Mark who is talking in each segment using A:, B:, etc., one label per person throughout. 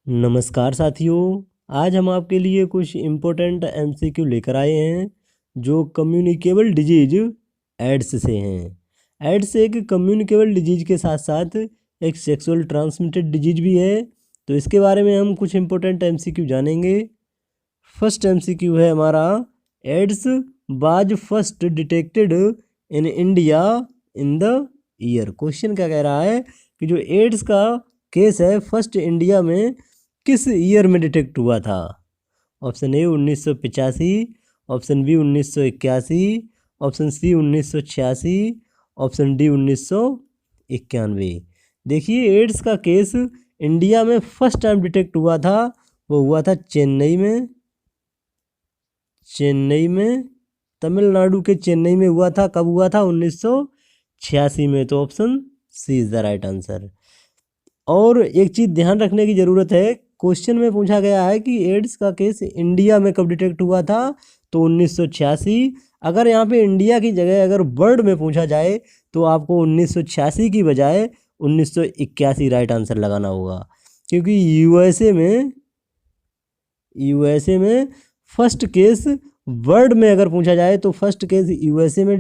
A: नमस्कार साथियों। आज हम आपके लिए कुछ इम्पोर्टेंट एमसीक्यू लेकर आए हैं जो कम्युनिकेबल डिजीज एड्स से हैं। एड्स एक कम्युनिकेबल डिजीज के साथ साथ एक सेक्सुअल ट्रांसमिटेड डिजीज भी है। तो इसके बारे में हम कुछ इम्पोर्टेंट एमसीक्यू जानेंगे। फर्स्ट एमसीक्यू है हमारा, AIDS was first detected in India in the year. Question क्या कह रहा है कि जो एड्स का केस है फर्स्ट इंडिया में किस ईयर में डिटेक्ट हुआ था। Option A 1985, option B 1981, option C 1986, option D 1991। देखिए, एड्स का केस इंडिया में फर्स्ट टाइम डिटेक्ट हुआ था, वो हुआ था चेन्नई में, तमिलनाडु के चेन्नई में हुआ था। कब हुआ था? 1986 में। तो option C is the right answer. और एक चीज़ ध्यान रखने की ज़रूरत है, क्वेश्चन में पूछा गया है कि एड्स का केस इंडिया में कब डिटेक्ट हुआ था, तो 1986। अगर यहाँ पे इंडिया की जगह अगर वर्ल्ड में पूछा जाए तो आपको 1986 की बजाय 1981 राइट आंसर लगाना होगा, क्योंकि यूएसए में फर्स्ट केस वर्ल्ड में अगर पूछा जाए तो फर्स्ट केस यूएसए में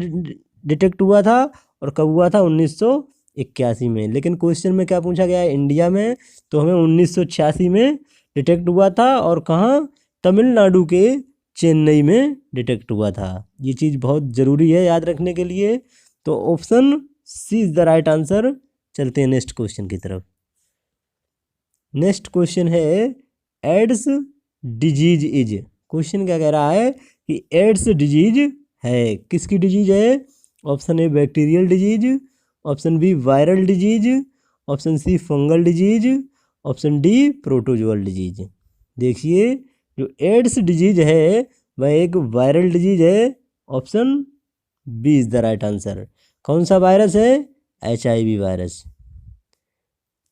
A: डिटेक्ट हुआ था। और कब हुआ था? 1981 में। लेकिन क्वेश्चन में क्या पूछा गया है? इंडिया में। तो हमें 1986 में डिटेक्ट हुआ था। और कहाँ? तमिलनाडु के चेन्नई में डिटेक्ट हुआ था। ये चीज़ बहुत ज़रूरी है याद रखने के लिए। तो option C is the right answer. चलते हैं नेक्स्ट क्वेश्चन की तरफ। नेक्स्ट क्वेश्चन है, एड्स डिजीज इज। क्वेश्चन क्या कह रहा है कि एड्स डिजीज है, किसकी डिजीज है? Option A bacterial disease, option B viral disease, option C fungal disease, option D protozoal disease. देखिए, जो एड्स डिजीज है वह एक वायरल डिजीज है। Option B is the right answer. कौन सा वायरस है? HIV virus.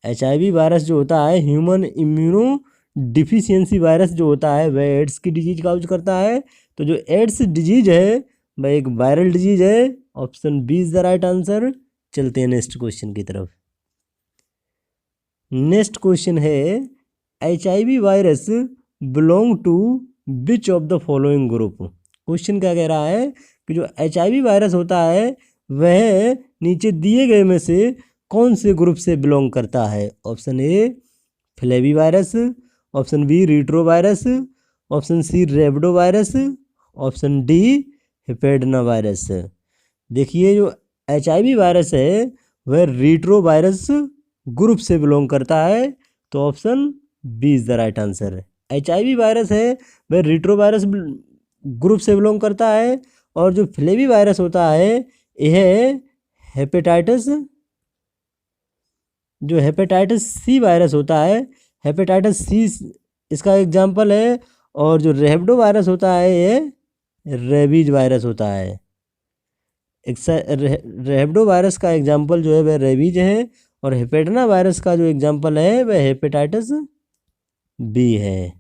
A: HIV वायरस जो होता है, ह्यूमन इम्यूनो डिफिशियंसी वायरस जो होता है, वह एड्स की डिजीज काउज करता है। तो जो एड्स डिजीज है वह एक वायरल डिजीज है। Option B is the right answer. चलते हैं नेक्स्ट क्वेश्चन की तरफ। नेक्स्ट क्वेश्चन है, HIV virus belong to which of the following group. Question क्या कह रहा है कि जो HIV वायरस होता है वह नीचे दिए गए में से कौन से ग्रुप से बिलोंग करता है? Option A flavivirus, option B retrovirus, option C rhabdovirus, option D hepadnavirus. देखिए, जो HIV वायरस है वह रीट्रो वायरस ग्रुप से बिलोंग करता है। तो option B is the right answer. HIV virus है वह रीट्रो वायरस ग्रुप से बिलोंग करता है। और जो फ्लेवी वायरस होता है यह हेपेटाइटिस C वायरस होता है। हेपेटाइटिस C इसका एग्जाम्पल है। और जो रेबडो वायरस होता है ये रेबीज वायरस होता है। रेबडो वायरस का एग्जाम्पल जो है वह रेबीज है। और हेपेडना वायरस का जो एग्जाम्पल है वह हेपेटाइटिस B है।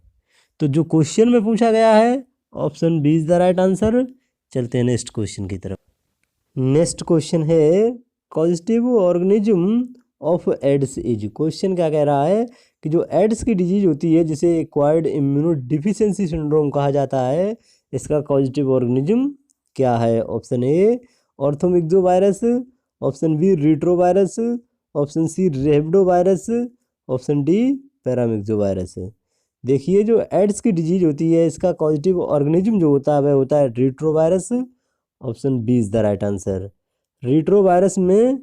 A: तो जो क्वेश्चन में पूछा गया है option B is the right answer. चलते हैं नेक्स्ट क्वेश्चन की तरफ। नेक्स्ट क्वेश्चन है, causative organism of AIDS is. Question क्या कह रहा है कि जो एड्स की डिजीज होती है जिसे एक्वायर्ड इम्यूनो डिफिशियंसी सिंड्रोम कहा जाता है, इसका कॉजेटिव ऑर्गेनिज्म क्या है? Option A orthomyxovirus, option B retrovirus, option C rhabdovirus, option D paramyxovirus. देखिए, जो एड्स की डिजीज होती है इसका कॉजेटिव ऑर्गेनिज्म जो होता है वह होता है retrovirus. Option B is the right answer. Retrovirus में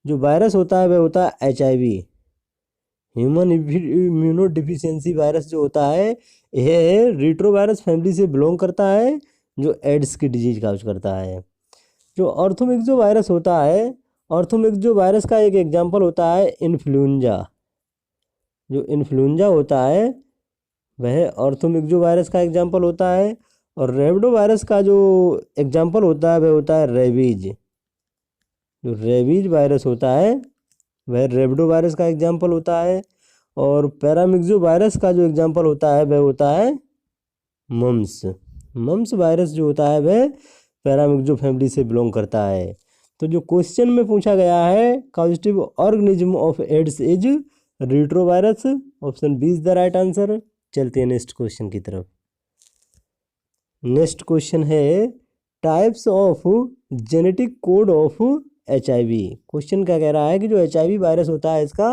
A: जो वायरस होता है वह होता है HIV, human immunodeficiency virus जो होता है यह रीट्रो वायरस फैमिली से बिलोंग करता है, जो एड्स की डिजीज काउज करता है। जो ऑर्थोमिक्सो वायरस होता है, ऑर्थोमिक्सो वायरस का एक एग्जाम्पल होता है इन्फ्लुएंजा। जो इन्फ्लुएंजा होता है वह ऑर्थोमिक्सो वायरस का एग्जाम्पल होता है। और रेबडो वायरस का जो एग्जाम्पल होता है वह होता है रेबीज। जो रेबीज वायरस होता है वह रेबडो वायरस का एग्जाम्पल होता है। और पैरामिक्सो वायरस का जो एग्जाम्पल होता है वह होता है मम्स वायरस जो होता है वह पैरामिक्सो फैमिली से बिलोंग करता है। तो जो क्वेश्चन में पूछा गया है, causative organism of AIDS is retrovirus, option B is the right answer. चलते हैं नेक्स्ट क्वेश्चन की तरफ। नेक्स्ट क्वेश्चन है types of genetic code of HIV। Question क्या कह रहा है कि जो HIV वायरस होता है इसका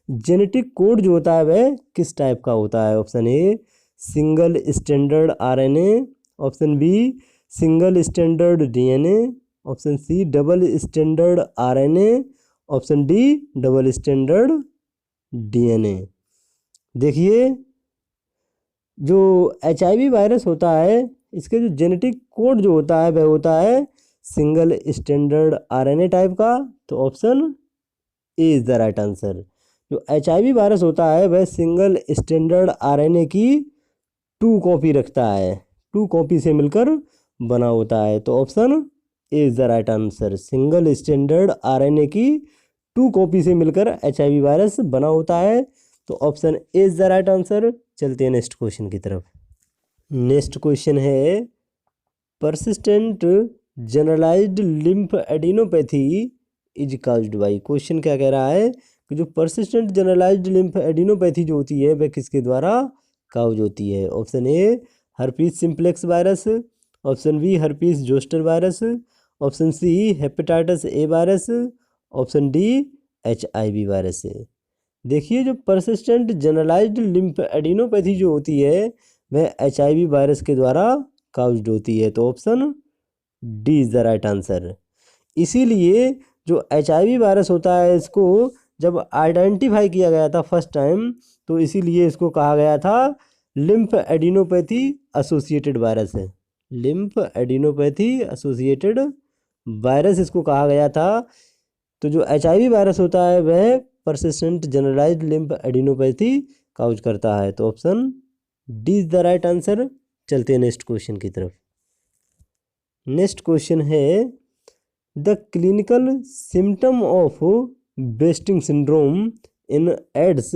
A: जेनेटिक कोड जो होता है वह किस टाइप का होता है। Option A single standard RNA, option B single standard DNA, option C double standard RNA, option D double standard DNA। देखिए जो HIV वायरस होता है इसके जो जेनेटिक कोड जो होता है वह होता है सिंगल स्टैंडर्ड RNA टाइप का। तो option A is the right answer. जो HIV वायरस होता है वह सिंगल स्टैंडर्ड RNA की 2 कॉपी रखता है, 2 कॉपी से मिलकर बना होता है। तो option A is the right answer. Single standard RNA की 2 कॉपी से मिलकर HIV वायरस बना होता है। तो option A is the right answer. चलते हैं नेक्स्ट क्वेश्चन की तरफ। नेक्स्ट क्वेश्चन है persistent generalised lymph adenopathy is caused by. Question क्या कह रहा है कि जो परसिस्टेंट जनरलाइज्ड लिम्फ एडिनोपैथी जो होती है वह किसके द्वारा काउज होती है। Option A herpes simplex virus, option B herpes zoster virus, option C hepatitis A virus, option D HIV virus. देखिए जो परसिस्टेंट जनरलाइज्ड लिम्फ एडिनोपैथी जो होती है वह HIV वायरस के द्वारा काउज्ड होती है। तो option D is the right answer. इसीलिए जो HIV वायरस होता है इसको जब आइडेंटिफाई किया गया था फर्स्ट टाइम तो इसीलिए इसको कहा गया था लिम्फ एडिनोपैथी एसोसिएटेड वायरस है। लिम्फ एडिनोपैथी एसोसिएटेड वायरस इसको कहा गया था। तो जो HIV वायरस होता है वह persistent generalised lymph adenopathy cause करता है। तो option D is the right answer. चलते हैं नेक्स्ट क्वेश्चन की तरफ। नेक्स्ट क्वेश्चन है the clinical symptom of wasting syndrome in AIDS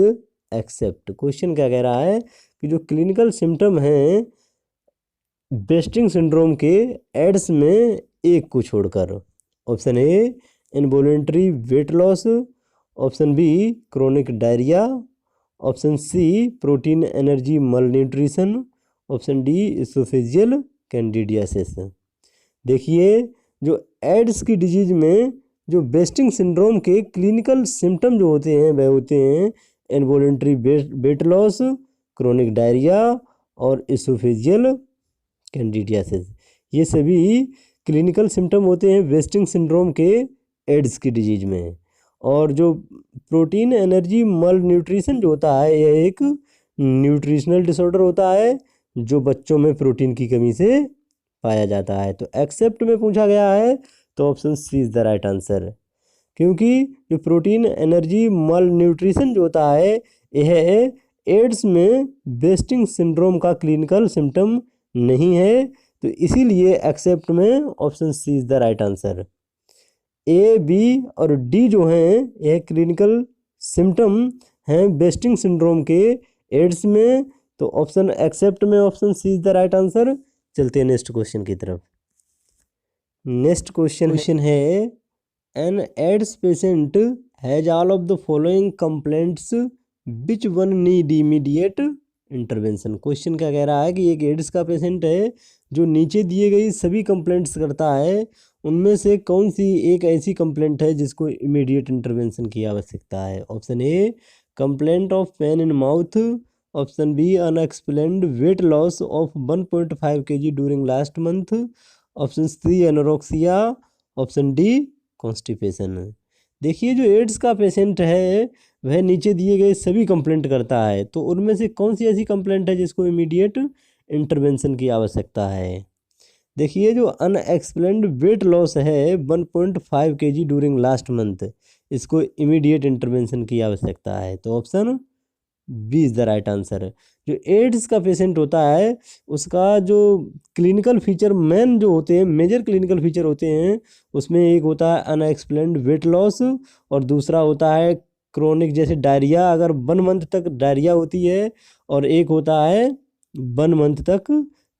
A: except. Question क्या कह रहा है कि जो क्लिनिकल सिम्टम हैं वेस्टिंग सिंड्रोम के एड्स में एक को छोड़कर। Option A involuntary weight loss, option B chronic diarrhoea, option C protein energy malnutrition, option D oesophageal candidiasis. देखिए जो एड्स की डिजीज में जो वेस्टिंग सिंड्रोम के क्लिनिकल सिम्टम जो होते हैं वह होते हैं involuntary weight loss, chronic diarrhoea और इसोफेजियल कैंडिडियासिस। ये सभी क्लिनिकल सिम्टम होते हैं वेस्टिंग सिंड्रोम के एड्स की डिजीज में। और जो प्रोटीन एनर्जी मल न्यूट्रिशन जो होता है यह एक न्यूट्रिशनल डिसऑर्डर होता है जो बच्चों में प्रोटीन की कमी से पाया जाता है। तो एक्सेप्ट में पूछा गया है तो option C is the right answer. क्योंकि जो प्रोटीन एनर्जी मल न्यूट्रिशन जो होता है यह एड्स में वेस्टिंग सिंड्रोम का क्लिनिकल सिम्टम नहीं है। तो इसीलिए एक्सेप्ट में option C is the right answer. A B और डी जो हैं यह क्लिनिकल सिम्टम हैं वेस्टिंग सिंड्रोम के एड्स में। तो ऑप्शन एक्सेप्ट में option C is the right answer. चलते हैं नेक्स्ट क्वेश्चन की तरफ। नेक्स्ट क्वेश्चन है an AIDS patient has all of the following complaints which one need immediate intervention. Question क्या कह रहा है कि एक एड्स का पेशेंट है जो नीचे दिए गई सभी कंप्लेंट्स करता है, उनमें से कौन सी एक ऐसी कंप्लेंट है जिसको इमीडिएट इंटरवेंशन की आवश्यकता है। Option A complaint of pain in mouth, option B unexplained weight loss of 1.5 kg during last month, option C anorexia, option D constipation. देखिए जो एड्स का पेशेंट है वह नीचे दिए गए सभी कंप्लेंट करता है, तो उनमें से कौन सी ऐसी कंप्लेंट है जिसको इमीडिएट इंटरवेंशन की आवश्यकता है। देखिए जो अनएक्सप्लेन्ड वेट लॉस है 1.5 kg ड्यूरिंग लास्ट मंथ, इसको इमीडिएट इंटरवेंशन की आवश्यकता है। तो option B is the right answer. जो एड्स का पेशेंट होता है उसका जो क्लिनिकल फीचर मेन जो होते हैं मेजर क्लिनिकल फीचर होते हैं उसमें एक होता है अनएक्सप्लेन्ड वेट लॉस और दूसरा होता है क्रोनिक जैसे डायरिया, अगर 1 मंथ तक डायरिया होती है, और एक होता है 1 मंथ तक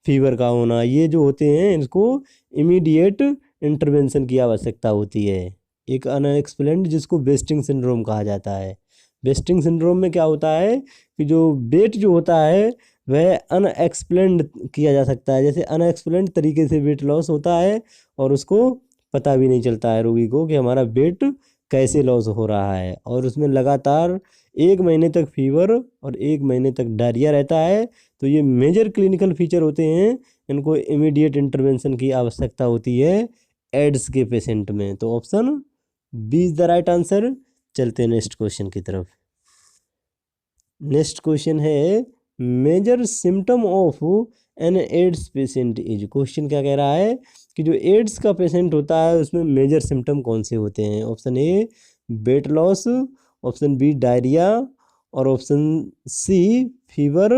A: फीवर का होना। ये जो होते हैं इनको इमीडिएट इंटरवेंशन की आवश्यकता होती है। एक अनएक्सप्लेन्ड जिसको वेस्टिंग सिंड्रोम कहा जाता है, वेस्टिंग सिंड्रोम में क्या होता है कि जो वेट जो होता है वह अनएक्सप्लेन्ड किया जा सकता है, जैसे अनएक्सप्लेन्ड तरीके से वेट लॉस होता है और उसको पता भी नहीं चलता है रोगी को कि हमारा वेट कैसे लॉस हो रहा है, और उसमें लगातार 1 महीने तक फीवर और 1 महीने तक डायरिया रहता है। तो ये मेजर क्लिनिकल फीचर होते हैं, इनको इमीडिएट इंटरवेंशन की आवश्यकता होती है एड्स के पेशेंट में। तो option B is the right answer. चलते हैं नेक्स्ट क्वेश्चन की तरफ। नेक्स्ट क्वेश्चन है major symptom of an AIDS patient is. Question क्या कह रहा है कि जो एड्स का पेशेंट होता है उसमें मेजर सिम्टम कौन से होते हैं। Option A weight loss, option B diarrhoea, और ऑप्शन सी फीवर,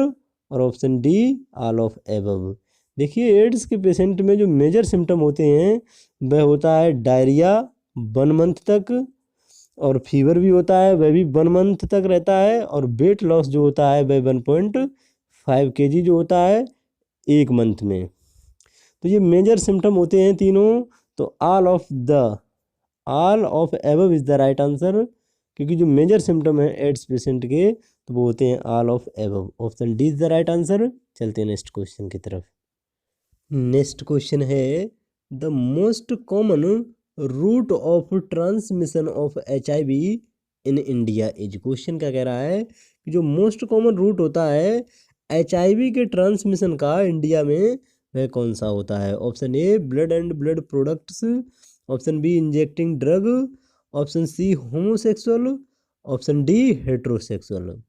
A: और option D all of above. देखिए एड्स के पेशेंट में जो मेजर सिम्टम होते हैं वह होता है डायरिया 1 मंथ तक, और फीवर भी होता है वह भी 1 मंथ तक रहता है, और वेट लॉस जो होता है वह 1.5 kg जो होता है 1 मंथ में। तो ये मेजर सिम्टम होते हैं तीनों। तो all of above is the right answer, क्योंकि जो मेजर सिम्टम है एड्स पेशेंट के तो वो होते हैं all of above. Option D is the right answer. चलते हैं नेक्स्ट क्वेश्चन की तरफ। नेक्स्ट क्वेश्चन है the most common route of transmission of HIV in India is. Question क्या कह रहा है कि जो मोस्ट कॉमन रूट होता है HIV के ट्रांसमिशन का इंडिया में वह कौन सा होता है। Option A blood and blood products, option B injecting drug, option C homosexual, option D heterosexual.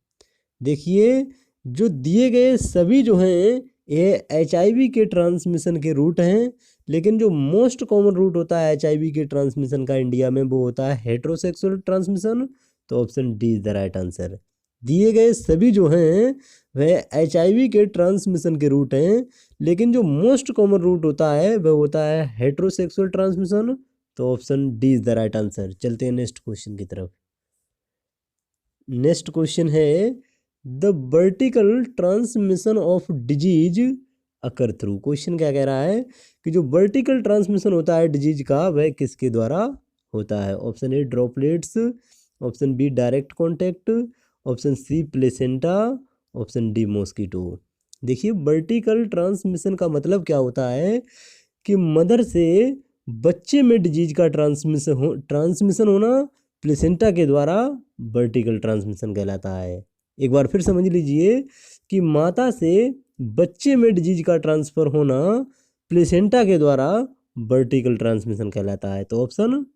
A: देखिए जो दिए गए सभी जो हैं ये HIV के ट्रांसमिशन के रूट हैं, लेकिन जो मोस्ट कॉमन रूट होता है HIV के ट्रांसमिशन का इंडिया में वो होता है हेट्रोसेक्सुअल ट्रांसमिशन। तो option D is the right answer. दिए गए सभी जो हैं वह HIV के ट्रांसमिशन के रूट हैं, लेकिन जो मोस्ट कॉमन रूट होता है वह होता है हेट्रोसेक्सुअल ट्रांसमिशन। तो option D is the right answer. चलते हैं नेक्स्ट क्वेश्चन की तरफ। नेक्स्ट क्वेश्चन है the vertical transmission of disease occur through. Question क्या कह रहा है कि जो वर्टिकल ट्रांसमिशन होता है डिजीज का वह किसके द्वारा होता है। Option A droplets, option B direct contact, option C placenta, option D mosquito. देखिए वर्टिकल ट्रांसमिशन का मतलब क्या होता है कि मदर से बच्चे में डिजीज का ट्रांसमिशन होना प्लेसेंटा के द्वारा वर्टिकल ट्रांसमिशन कहलाता है। एक बार फिर समझ लीजिए कि माता से बच्चे में डिजीज का ट्रांसफर होना प्लेसेंटा के द्वारा वर्टिकल ट्रांसमिशन कहलाता है। तो option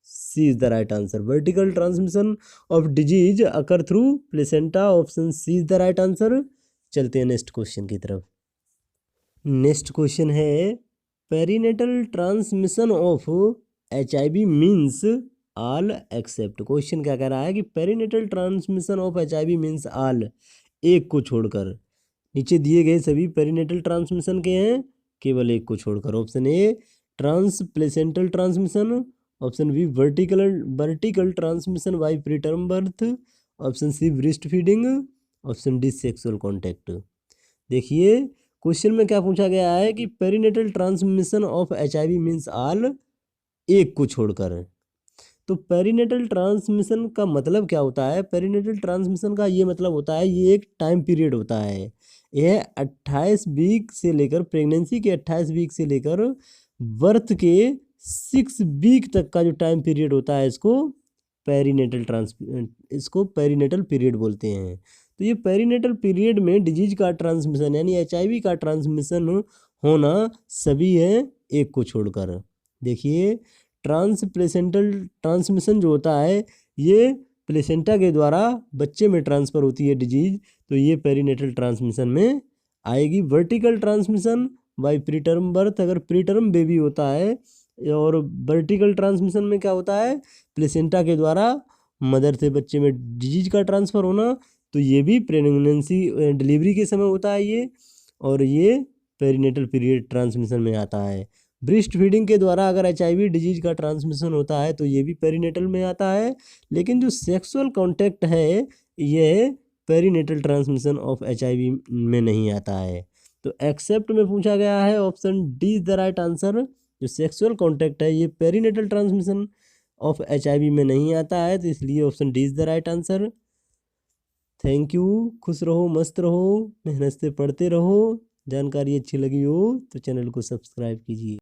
A: C is the right answer. Vertical transmission of disease occur through placenta, option C is the right answer. चलते हैं नेक्स्ट क्वेश्चन की तरफ। नेक्स्ट क्वेश्चन है perinatal transmission of HIV means all except. Question क्या कह रहा है कि perinatal transmission of HIV means all, एक को छोड़कर। नीचे दिए गए सभी पेरिनेटल ट्रांसमिशन के हैं केवल एक को छोड़कर। Option A transplacental transmission, option B vertical transmission by preterm birth, option C breast feeding, option D sexual contact. देखिए क्वेश्चन में क्या पूछा गया है कि perinatal transmission of HIV means all, एक को छोड़कर। तो पेरिनेटल ट्रांसमिशन का मतलब क्या होता है। पेरिनेटल ट्रांसमिशन का ये मतलब होता है ये एक टाइम पीरियड होता है। यह 28 वीक से लेकर प्रेगनेंसी के 28 वीक से लेकर बर्थ के 6 वीक तक का जो टाइम पीरियड होता है इसको पेरिनेटल पीरियड बोलते हैं। तो ये पेरिनेटल पीरियड में डिजीज का ट्रांसमिशन यानी HIV का ट्रांसमिशन होना सभी है एक को छोड़कर। देखिए ट्रांसप्लेसेंटल ट्रांसमिशन जो होता है ये प्लेसेंटा के द्वारा बच्चे में ट्रांसफ़र होती है डिजीज, तो ये पेरिनेटल ट्रांसमिशन में आएगी। Vertical transmission by preterm birth, अगर प्रीटर्म बेबी होता है, और वर्टिकल ट्रांसमिशन में क्या होता है प्लेसेंटा के द्वारा मदर से बच्चे में डिजीज का ट्रांसफ़र होना, तो ये भी प्रेगनेंसी डिलीवरी के समय होता है ये, और ये पेरिनेटल पीरियड ट्रांसमिशन में आता है। ब्रेस्ट फीडिंग के द्वारा अगर HIV डिजीज का ट्रांसमिशन होता है तो ये भी पेरिनेटल में आता है, लेकिन जो सेक्सुअल कॉन्टैक्ट है ये पेरिनेटल ट्रांसमिशन ऑफ HIV में नहीं आता है। तो एक्सेप्ट में पूछा गया है, option D is the right answer. जो सेक्सुअल कॉन्टैक्ट है ये पेरिनेटल ट्रांसमिशन ऑफ HIV में नहीं आता है, तो इसलिए option D is the right answer. Thank you. खुश रहो, मस्त रहो, मेहनत से पढ़ते रहो। जानकारी अच्छी लगी हो तो चैनल को सब्सक्राइब कीजिए।